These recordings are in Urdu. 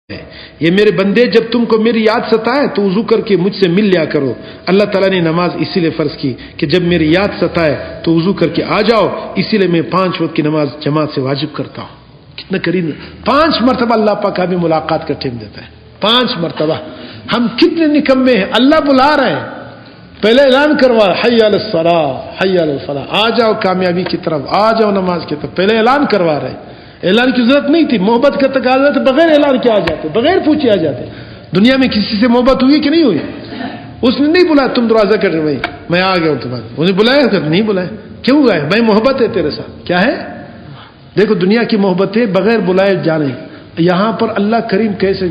یہ میرے بندے جب تم کو میری یاد ستائے تو وضو کر کے مجھ سے مل لیا کرو. اللہ تعالیٰ نے نماز اسی لیے فرض کی کہ جب میری یاد ستائے تو وضو کر کے آ جاؤ، اسی لیے میں 5 وقت کی نماز جماعت سے واجب کرتا ہوں. کتنا کریم، 5 مرتبہ اللہ پاک ہمیں ملاقات کا ٹائم دیتا ہے. 5 مرتبہ. ہم کتنے نکمے ہیں، اللہ بلا رہے ہیں، پہلے اعلان کروا حی علی الصلاۃ حی علی الفلاح، آ جاؤ کامیابی کی طرف، آ جاؤ نماز کی طرف. پہلے اعلان کروا رہے ہیں. اعلان کی ضرورت نہیں تھی، محبت کا تقاضا تھا، بغیر اعلان کے آ جاتے، بغیر پوچھے آ جاتے. دنیا میں کسی سے محبت ہوئی کہ نہیں ہوئی؟ اس نے نہیں بلایا تم دروازہ کر بھائی میں آ گیا ہوں تمہارے، انہیں بلایا کر نہیں بلایا. کیوں گئے بھائی؟ محبت ہے تیرے ساتھ. کیا ہے؟ دیکھو دنیا کی محبتیں بغیر بلائے جانے. یہاں پر اللہ کریم کیسے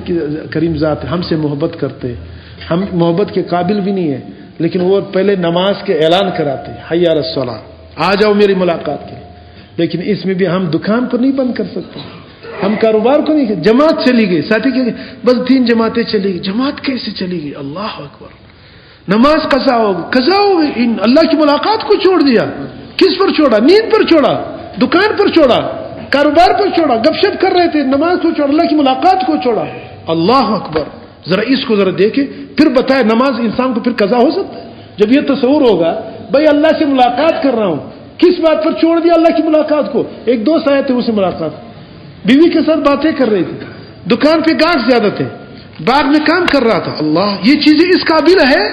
کریم ذات ہے، ہم سے محبت کرتے، ہم محبت کے قابل بھی نہیں ہے، لیکن وہ پہلے نماز کے اعلان کراتے حی علی الصلاۃ، آ جاؤ میری ملاقات کے لیے. لیکن اس میں بھی ہم دکان کو نہیں بند کر سکتے، ہم کاروبار کو نہیں. جماعت چلی گئی، ساتھی کہ بس 3 جماعتیں چلی گئی. جماعت کیسے چلی گئی؟ اللہ اکبر. نماز قضا ہو گئی، اللہ کی ملاقات کو چھوڑ دیا. کس پر چھوڑا؟ نیند پر چھوڑا، دکان پر چھوڑا، کاروبار پر چھوڑا، گپ شپ کر رہے تھے، نماز کو چھوڑا، اللہ کی ملاقات کو چھوڑا. اللہ اکبر. ذرا اس کو ذرا دیکھے، پھر بتائے نماز انسان کو پھر قضا ہو سکتا ہے؟ جب یہ تصور ہوگا بھائی اللہ سے ملاقات کر رہا ہوں، کس بات پر چھوڑ دیا اللہ کی ملاقات کو؟ ایک دوست آئے تھے، اسے ملاقات، بیوی کے ساتھ باتیں کر رہی تھی، دکان پہ گاہک زیادہ تھے، باغ میں کام کر رہا تھا. اللہ، یہ چیزیں اس قابل ہے؟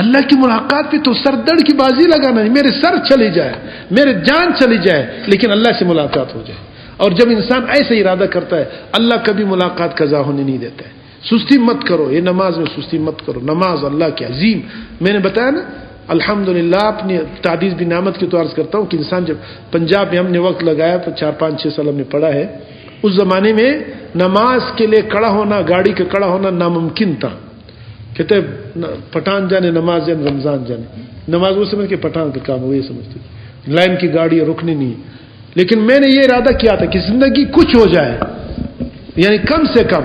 اللہ کی ملاقات پہ تو سر دڑ کی بازی لگانا ہے، میرے سر چلی جائے، میرے جان چلی جائے، لیکن اللہ سے ملاقات ہو جائے. اور جب انسان ایسے ارادہ کرتا ہے، اللہ کبھی ملاقات قضا ہونے نہیں دیتا ہے. سستی مت کرو، یہ نماز میں سستی مت کرو. نماز اللہ کی عظیم، میں نے بتایا نا، الحمدللہ اپنی تعدیث بھی نعمت کی تو عرض کرتا ہوں کہ انسان جب پنجاب میں ہم نے وقت لگایا، 4-5-6 سال ہم نے پڑھا ہے. اس زمانے میں نماز کے لیے کھڑا ہونا، گاڑی کا کھڑا ہونا ناممکن تھا. کہتے پٹھان جانے نماز جانے، رمضان جانے. نماز وہ سمجھ کے پٹھان کا کام وہ یہ سمجھتے، لائن کی گاڑی رکنی نہیں. لیکن میں نے یہ ارادہ کیا تھا کہ زندگی کچھ ہو جائے، یعنی کم سے کم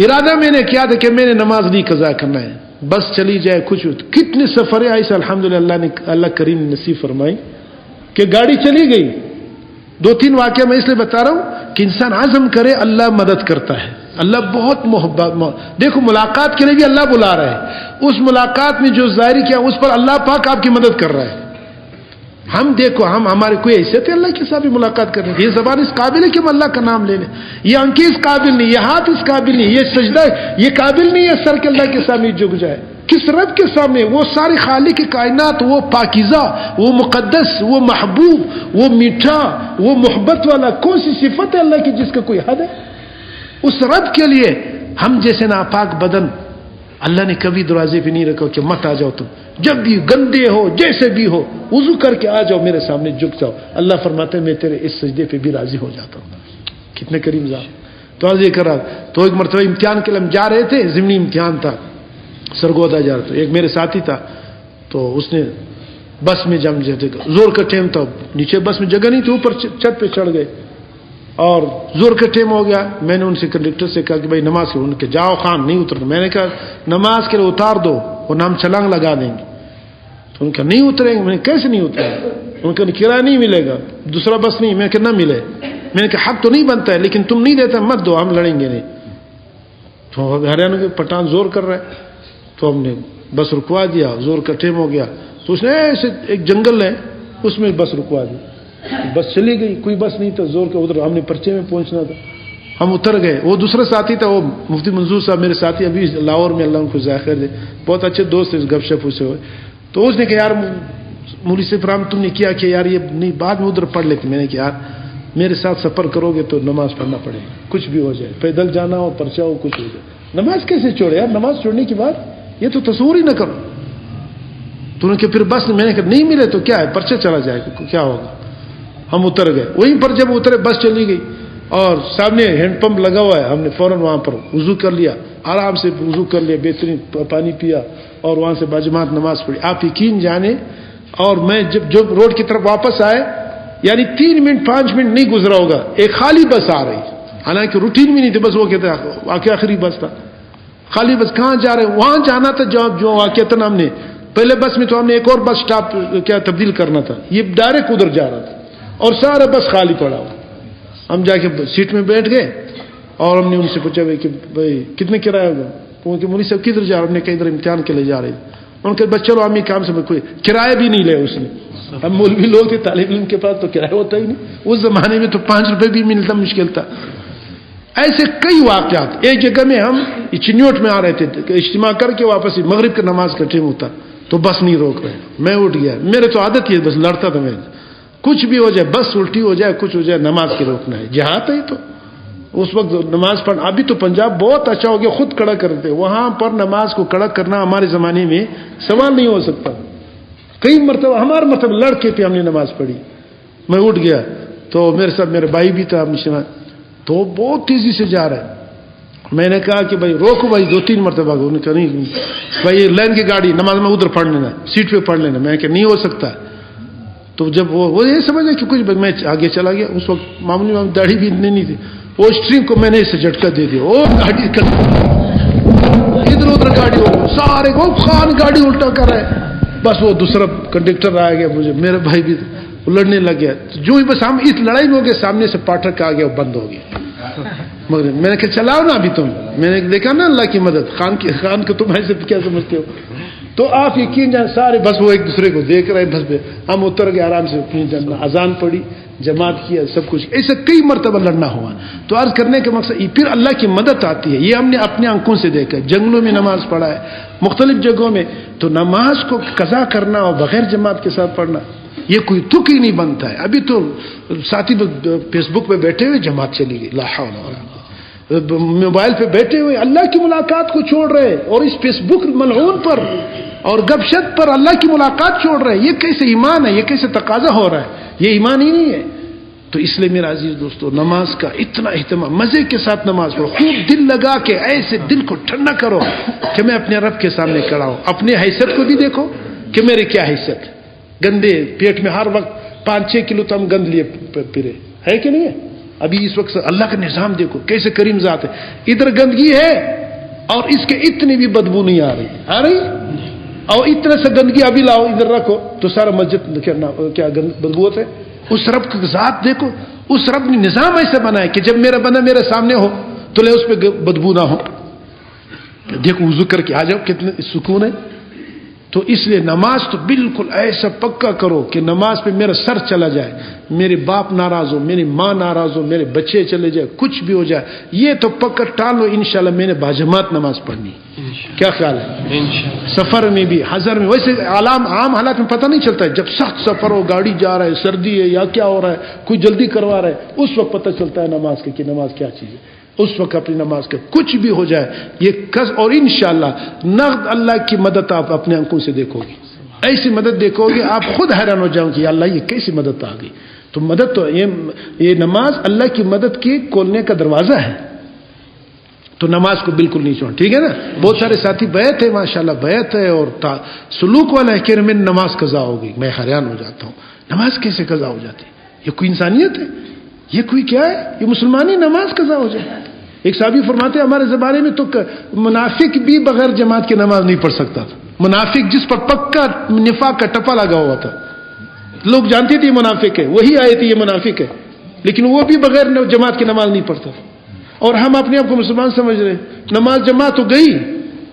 ارادہ میں نے کیا تھا کہ میں نے نماز نہیں قضا کرنا ہے، بس چلی جائے کچھ. کتنے سفریں ایسے الحمدللہ اللہ کریم نے نصیب فرمائی کہ گاڑی چلی گئی. 2-3 واقعہ میں اس لیے بتا رہا ہوں کہ انسان عزم کرے، اللہ مدد کرتا ہے. اللہ بہت محبت. دیکھو ملاقات کے لیے بھی اللہ بلا رہا ہے، اس ملاقات میں جو ظاہری کیا اس پر اللہ پاک آپ کی مدد کر رہا ہے. ہم دیکھو، ہمارے کوئی حیثیت ہے اللہ کے ساتھ بھی ملاقات کرنے کی؟ یہ زبان اس قابل ہے کہ ہم اللہ کا نام لے لیں؟ یہ انگلی اس قابل نہیں، یہ ہاتھ اس قابل نہیں، یہ سجدہ یہ قابل نہیں ہے سر کے اللہ کے سامنے جھک جائے. کس رب کے سامنے؟ وہ ساری خالق کائنات، وہ پاکیزہ، وہ مقدس، وہ محبوب، وہ میٹھا، وہ محبت والا. کون سی صفت ہے اللہ کی جس کا کوئی حد ہے؟ اس رب کے لیے ہم جیسے ناپاک بدن اللہ نے کبھی دروازے پہ نہیں رکھا کہ مت آ جاؤ، تم جب بھی گندے ہو جیسے بھی ہو وضو کر کے آ جاؤ، میرے سامنے جھک جاؤ. اللہ فرماتے ہیں میں تیرے اس سجدے پہ بھی راضی ہو جاتا ہوں. کتنے کریم ذات. تو عرض یہ کر رہا تو ایک مرتبہ امتحان کے لیے ہم جا رہے تھے، ضمنی امتحان تھا، سرگودا جا رہا تھا. ایک میرے ساتھی تھا، تو اس نے بس میں جم جاتے، زور کا ٹائم تھا، نیچے بس میں جگہ نہیں تھی، اوپر چھت پہ چڑھ گئے اور زور کا ٹائم ہو گیا. میں نے ان سے کنڈکٹر سے کہا کہ بھائی نماز کے، ان کے جاؤ خان نہیں اترنا. میں نے کہا نماز کے لیے اتار دو ورنہ ہم چھلانگ لگا دیں گے. تو ان کا نہیں اتریں گے. میں نے کیسے نہیں اتریں گے؟ ان کا کرایہ نہیں ملے گا، دوسرا بس نہیں. میں کہ نہ ملے. میں نے کہا حق تو نہیں بنتا ہے، لیکن تم نہیں دیتے مت دو، ہم لڑیں گے نہیں. تو ہریانہ کے پٹھان زور کر رہے، تو ہم نے بس رکوا دیا. زور کا ٹائم ہو گیا تو اس نے ایسے ایک جنگل ہے اس میں بس رکوا دی. بس چلی گئی، کوئی بس نہیں تھا. زور کے ادھر ہم نے پرچے میں پہنچنا تھا، ہم اتر گئے. وہ دوسرا ساتھی تھا، وہ مفتی منظور صاحب میرے ساتھی ابھی لاہور میں، اللہ ان کو ذائقہ دے، بہت اچھے دوست تھے، گپ شپ اسے ہوئے. تو اس نے کہا یار مولوی سے فرام تم نے کیا کہ یار یہ نہیں بعد میں ادھر پڑھ لیتے. میں نے کہا یار میرے ساتھ سفر کرو گے تو نماز پڑھنا پڑے گا، کچھ بھی ہو جائے، پیدل جانا ہو، پرچہ ہو، کچھ ہو جائے. نماز کیسے چھوڑے یار؟ نماز چھوڑنے کے بعد یہ تو تصور ہی نہ کرو. تو نے کہ پھر بس میں نے کہا نہیں ملے تو کیا ہے، پرچہ چلا جائے گا، کیا ہوگا. ہم اتر گئے. وہیں پر جب اترے بس چلی گئی اور سامنے ہینڈ پمپ لگا ہوا ہے. ہم نے فوراً وہاں پر وضو کر لیا، آرام سے وضو کر لیا، بہترین پانی پیا اور وہاں سے باجماعت نماز پڑھی. آپ یقین جانے، اور میں جب روڈ کی طرف واپس آئے، یعنی 3 منٹ 5 منٹ نہیں گزرا ہوگا، ایک خالی بس آ رہی. حالانکہ روٹین بھی نہیں تھی، بس وہ کہتے واقعہ آخری بس تھا، خالی بس. کہاں جا رہے؟ وہاں جانا تھا جو واقعہ ہم نے پہلے بس میں تو ہم نے ایک اور بس سٹاپ کیا تبدیل کرنا تھا، یہ ڈائریکٹ ادھر جا رہا تھا اور سارا بس خالی پڑا ہوا. ہم جا کے سیٹ میں بیٹھ گئے اور ہم نے ان سے پوچھا کہ بھائی کتنے کرایہ ہوگا؟ کہ مولوی صاحب کدھر جا رہے؟ ہم نے کہا ادھر امتحان کے لیے جا رہے ہیں. ان کے بچے عامی کام سے کوئی کرایہ بھی نہیں لے اس نے. ہم مولوی لوگ تھے, طالب علم کے پاس تو کرایہ ہوتا ہی نہیں. اس زمانے میں تو 5 روپے بھی ملتا مشکل تھا. ایسے کئی واقعات. ایک جگہ میں ہم چنیوٹ میں آ رہے تھے, اجتماع کر کے واپس مغرب کا نماز کا ٹائم ہوتا تو بس نہیں روک رہے. میں اٹھ گیا, میرے تو عادت ہی ہے, بس لڑتا تھا میں, کچھ بھی ہو جائے, بس الٹی ہو جائے, کچھ ہو جائے, نماز کی روکنا ہے. جہاد ہے تو اس وقت نماز پڑھنا. ابھی تو پنجاب بہت اچھا ہو گیا, خود کڑا کرتے. وہاں پر نماز کو کڑا کرنا ہمارے زمانے میں سوال نہیں ہو سکتا. کئی مرتبہ ہمارے مطلب لڑکے پہ ہم نے نماز پڑھی. میں اٹھ گیا تو میرے ساتھ میرے بھائی بھی تھا, تو بہت تیزی سے جا رہا ہے. میں نے کہا کہ بھائی روکو بھائی, 2-3 مرتبہ. انہوں نے کہا نہیں بھائی لین کی گاڑی, نماز میں ادھر پڑھ لینا, سیٹ پہ پڑھ لینا. میں کہ نہیں ہو سکتا. تو جب وہ یہ سمجھا کہ کچھ میں آگے چلا گیا. اس وقت معمولی داڑھی بھی اتنی نہیں تھی. وہ اسٹرنگ کو میں نے اسے جھٹکا دے دیا, وہ گاڑی ادھر ادھر گاڑی ہو, سارے وہ خان گاڑی الٹا کر رہا ہے. بس وہ دوسرا کنڈکٹر آ گیا, مجھے میرا بھائی بھی لڑنے لگ گیا. جو ہی بس ہم اس لڑائی میں ہو گئے, سامنے سے پاٹھک آ گیا, وہ بند ہو گیا. مگر میں نے کہا چلاؤ نا ابھی تم. میں نے دیکھا نا اللہ کی مدد, خان کو تم ایسے کیا سمجھتے ہو. تو آپ یقین جان سارے بس وہ ایک دوسرے کو دیکھ رہے, بس پہ ہم اتر گئے آرام سے. اذان پڑھی, جماعت کیا, سب کچھ. ایسے کئی مرتبہ لڑنا ہوا. تو عرض کرنے کا مقصد پھر اللہ کی مدد آتی ہے. یہ ہم نے اپنے آنکھوں سے دیکھا. جنگلوں میں نماز پڑھا ہے, مختلف جگہوں میں. تو نماز کو قضا کرنا اور بغیر جماعت کے ساتھ پڑھنا, یہ کوئی تک ہی نہیں بنتا ہے. ابھی تو ساتھی فیس بک پہ بیٹھے ہوئے جماعت چلی گئی, لا حول ولا قوت. موبائل پہ بیٹھے ہوئے اللہ کی ملاقات کو چھوڑ رہے, اور اس فیس بک ملعون پر اور گپ شپ پر اللہ کی ملاقات چھوڑ رہے. یہ کیسے ایمان ہے؟ یہ کیسے تقاضا ہو رہا ہے؟ یہ ایمان ہی نہیں ہے. تو اس لیے میرا عزیز دوستو, نماز کا اتنا اہتمام, مزے کے ساتھ نماز پڑھو, خوب دل لگا کے, ایسے دل کو ٹھنڈا کرو کہ میں اپنے رب کے سامنے کھڑا ہوں. اپنے حیثیت کو بھی دیکھو کہ میرے کیا حیثیت. گندے پیٹ میں ہر وقت 5-6 کلو تو ہم گند لیے پھرے ہے کہ نہیں ہے. ابھی اس وقت اللہ کا نظام دیکھو کیسے کریم ذات ہے. ادھر گندگی ہے اور اس کے اتنی بھی بدبو نہیں آ رہی, اور اتنا سے گندگی ابھی لاؤ ادھر رکھو تو سارا مسجد کیا بدبو ہے. اس رب کا ذات دیکھو, اس رب نے نظام ایسا بنایا کہ جب میرا بندہ میرے سامنے ہو تو لے اس پہ بدبو نہ ہو. دیکھو وضو کر کے آ جاؤ, کتنے سکون ہے. تو اس لیے نماز تو بالکل ایسا پکا کرو کہ نماز پہ میرا سر چلا جائے, میرے باپ ناراض ہو, میری ماں ناراض ہو, میرے بچے چلے جائے, کچھ بھی ہو جائے, یہ تو پکا ٹالو. انشاءاللہ میں نے باجماعت نماز پڑھنی. کیا خیال ہے؟ سفر میں بھی, حضر میں. ویسے عام حالات میں پتہ نہیں چلتا ہے. جب سخت سفر ہو, گاڑی جا رہا ہے, سردی ہے یا کیا ہو رہا ہے, کوئی جلدی کروا رہا ہے, اس وقت پتہ چلتا ہے نماز کے کہ نماز کیا چیز ہے. اس وقت اپنی نماز کے کچھ بھی ہو جائے یہ کس, اور انشاءاللہ نقد اللہ کی مدد آپ اپنے آنکھوں سے دیکھو گے. ایسی مدد دیکھو گے آپ خود حیران ہو جاؤ کہ اللہ یہ کیسی مدد آ گئی. تو مدد تو یہ نماز اللہ کی مدد کی کھولنے کا دروازہ ہے. تو نماز کو بالکل نہیں چھوڑ, ٹھیک ہے نا. بہت سارے ساتھی بیعت ہے, ماشاءاللہ بیعت ہے اور سلوک والا ہے کہ میں نماز قضا ہو گئی. میں حیران ہو جاتا ہوں, نماز کیسے قضا ہو جاتی؟ یہ کوئی انسانیت ہے؟ یہ کوئی کیا ہے؟ یہ مسلمانی نماز قضا ہو جائے. ایک صحابی فرماتے ہیں ہمارے زمانے میں تو منافق بھی بغیر جماعت کی نماز نہیں پڑھ سکتا تھا. منافق جس پر پکا نفاق کا ٹپا لگا ہوا تھا, لوگ جانتے تھے یہ منافق ہے, وہی آئے تھے یہ منافق ہے, لیکن وہ بھی بغیر جماعت کی نماز نہیں پڑھتا. اور ہم اپنے آپ کو مسلمان سمجھ رہے, نماز جماعت تو گئی,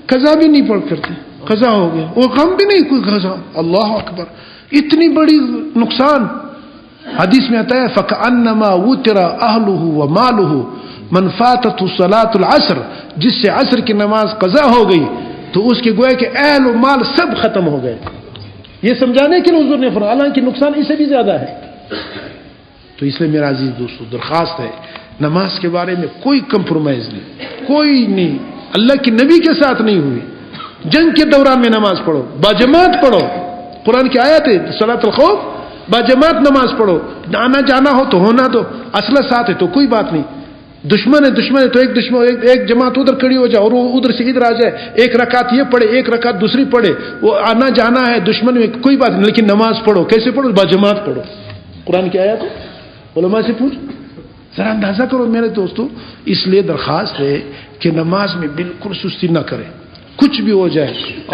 قضا بھی نہیں پڑھ کرتے. قضا ہو گیا, وہ غم بھی نہیں کوئی قضا. اللہ اکبر, اتنی بڑی نقصان. حدیث میں آتا ہے فَكَأَنَّمَا وُتِرَ أَهْلُهُ وَمَالُهُ من فاتت صلاۃ العصر, جس سے عصر کی نماز قضا ہو گئی تو اس کے گویا کہ اہل و مال سب ختم ہو گئے. یہ سمجھانے کے لیے حضور نے فرمایا, حالانکہ نقصان اس سے بھی زیادہ ہے. تو اس لیے میرا عزیز دوستو درخواست ہے, نماز کے بارے میں کوئی کمپرومائز نہیں, کوئی نہیں. اللہ کے نبی کے ساتھ نہیں ہوئی. جنگ کے دوران میں نماز پڑھو, باجماعت پڑھو. قرآن کی آیت ہے صلاۃ الخوف, باجماعت نماز پڑھو. آنا جانا ہو تو ہونا دو, اسلحہ ساتھ ہے تو کوئی بات نہیں. دشمن ہے تو ایک جماعت ادھر کھڑی ہو جائے اور وہ ادھر سے ادھر آ جائے, ایک رکعت یہ پڑھے ایک رکعت دوسری پڑھے, وہ آنا جانا ہے دشمن میں کوئی بات نہیں, لیکن نماز پڑھو. کیسے پڑھو؟ باجماعت پڑھو. قرآن کی آیت ہے, علماء سے پوچھ, ذرا اندازہ کرو میرے دوستو. اس لیے درخواست ہے کہ نماز میں بالکل سستی نہ کریں, کچھ بھی ہو جائے.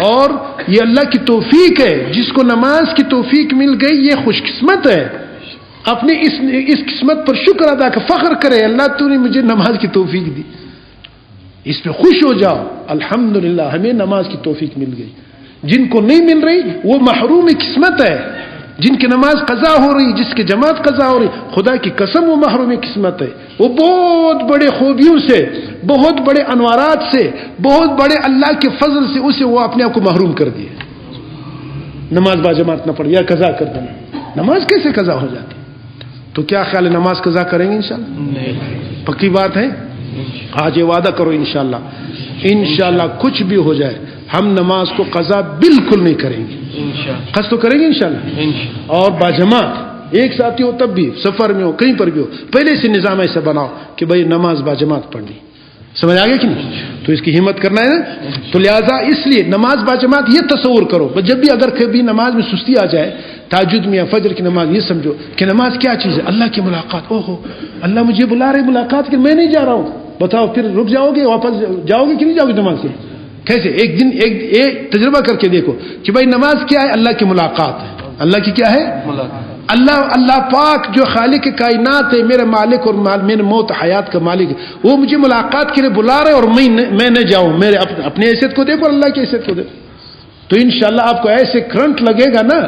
اور یہ اللہ کی توفیق ہے, جس کو نماز کی توفیق مل گئی یہ خوش قسمت ہے. اپنے اس قسمت پر شکر ادا کر، فخر کرے، اللہ تو نے مجھے نماز کی توفیق دی، اس پہ خوش ہو جاؤ، الحمدللہ ہمیں نماز کی توفیق مل گئی۔ جن کو نہیں مل رہی وہ محروم قسمت ہے، جن کی نماز قضا ہو رہی، جس کی جماعت قضا ہو رہی، خدا کی قسم وہ محروم قسمت ہے، وہ بہت بڑے خوبیوں سے، بہت بڑے انوارات سے، بہت بڑے اللہ کے فضل سے اسے وہ اپنے آپ کو محروم کر دیے۔ نماز با جماعت نہ پڑھ یا قضا کر دینا، نماز کیسے قضا ہو جاتی؟ تو کیا خیال ہے نماز قضا کریں گے انشاءاللہ؟ پکی بات ہے، آج یہ وعدہ کرو انشاءاللہ کچھ بھی ہو جائے ہم نماز کو قضا بالکل نہیں کریں گے، قصد تو کریں گے انشاءاللہ، اور باجماعت ایک ساتھی ہو تب بھی، سفر میں ہو کہیں پر بھی ہو، پہلے سے نظام ایسا بناؤ کہ بھئی نماز باجماعت پڑھنی، سمجھ آگے کہ نہیں؟ تو اس کی ہمت کرنا ہے نا، تو لہذا اس لیے نماز باجماعت یہ تصور کرو، جب بھی اگر کبھی نماز میں سستی آ جائے، تہجد میں یا فجر کی نماز، یہ سمجھو کہ نماز کیا چیز ہے؟ اللہ کی ملاقات، اوہو اللہ مجھے بلا رہے ملاقات کے، میں نہیں جا رہا ہوں، بتاؤ پھر رک جاؤ گے، واپس جاؤ گے کہ نہیں جاؤ گے نماز سے؟ کیسے؟ ایک دن ایک تجربہ کر کے دیکھو کہ بھائی نماز کیا ہے؟ اللہ کی ملاقات ہے، اللہ کی کیا ہے؟ اللہ پاک جو خالق کائنات ہے، میرے مالک اور میرے موت حیات کا مالک ہے، وہ مجھے ملاقات کے لیے بلا رہے اور میں نہ جاؤں، میرے اپنے حیثیت کو دیکھو، اللہ کی حیثیت کو دیکھو، تو انشاءاللہ آپ کو ایسے کرنٹ لگے گا نا،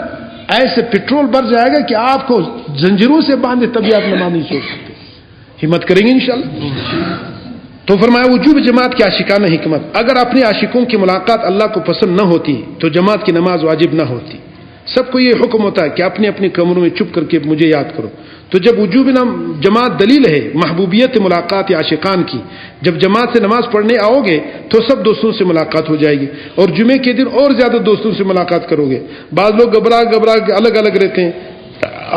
ایسے پیٹرول بھر جائے گا کہ آپ کو زنجیروں سے باندھے تبھی آپ نماز نہیں چھوڑ سکتے۔ ہمت کریں گے انشاءاللہ؟ تو فرمایا وجوب جماعت کی عاشقانہ حکمت، اگر اپنے عاشقوں کی ملاقات اللہ کو پسند نہ ہوتی تو جماعت کی نماز واجب نہ ہوتی۔ سب کو یہ حکم ہوتا ہے کہ اپنے اپنے کمروں میں چپ کر کے مجھے یاد کرو، تو جب وجوب جماعت دلیل ہے محبوبیت ملاقات عاشقان کی، جب جماعت سے نماز پڑھنے آؤ گے تو سب دوستوں سے ملاقات ہو جائے گی، اور جمعے کے دن اور زیادہ دوستوں سے ملاقات کرو گے۔ بعض لوگ گھبرا کے الگ الگ رہتے ہیں،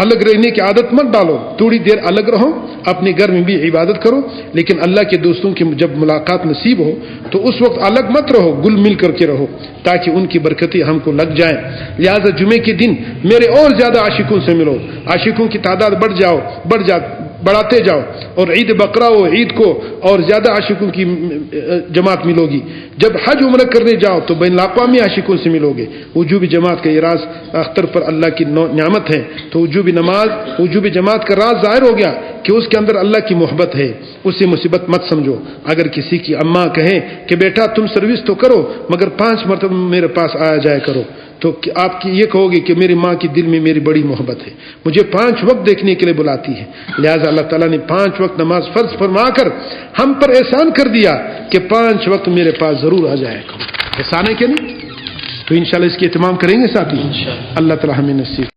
الگ رہنے کی عادت مت ڈالو، تھوڑی دیر الگ رہو، اپنے گھر میں بھی عبادت کرو، لیکن اللہ کے دوستوں کی جب ملاقات نصیب ہو تو اس وقت الگ مت رہو، گل مل کر کے رہو تاکہ ان کی برکتیں ہم کو لگ جائیں۔ لہذا جمعے کے دن میرے اور زیادہ عاشقوں سے ملو، عاشقوں کی تعداد بڑھاتے جاؤ، اور عید بقرہ و عید کو اور زیادہ عاشقوں کی جماعت ملو گی۔ جب حج عمرہ کرنے جاؤ تو بین الاقوامی عاشقوں سے ملو گے۔ وجوب جماعت کا یہ راز اختر پر اللہ کی نعمت ہے، تو وجوب جماعت کا راز ظاہر ہو گیا کہ اس کے اندر اللہ کی محبت ہے، اسے مصیبت مت سمجھو۔ اگر کسی کی اماں کہیں کہ بیٹا تم سروس تو کرو مگر 5 مرتبہ میرے پاس آیا جایا کرو، تو آپ کی یہ کہو گے کہ میری ماں کی دل میں میری بڑی محبت ہے، مجھے 5 وقت دیکھنے کے لیے بلاتی ہے۔ لہذا اللہ تعالیٰ نے 5 وقت نماز فرض فرما کر ہم پر احسان کر دیا کہ 5 وقت میرے پاس ضرور آ جایا کرو۔ احسان ہے کہ نہیں؟ تو انشاءاللہ اس کی اہتمام کریں گے ساتھی، اللہ تعالیٰ ہمیں نصیب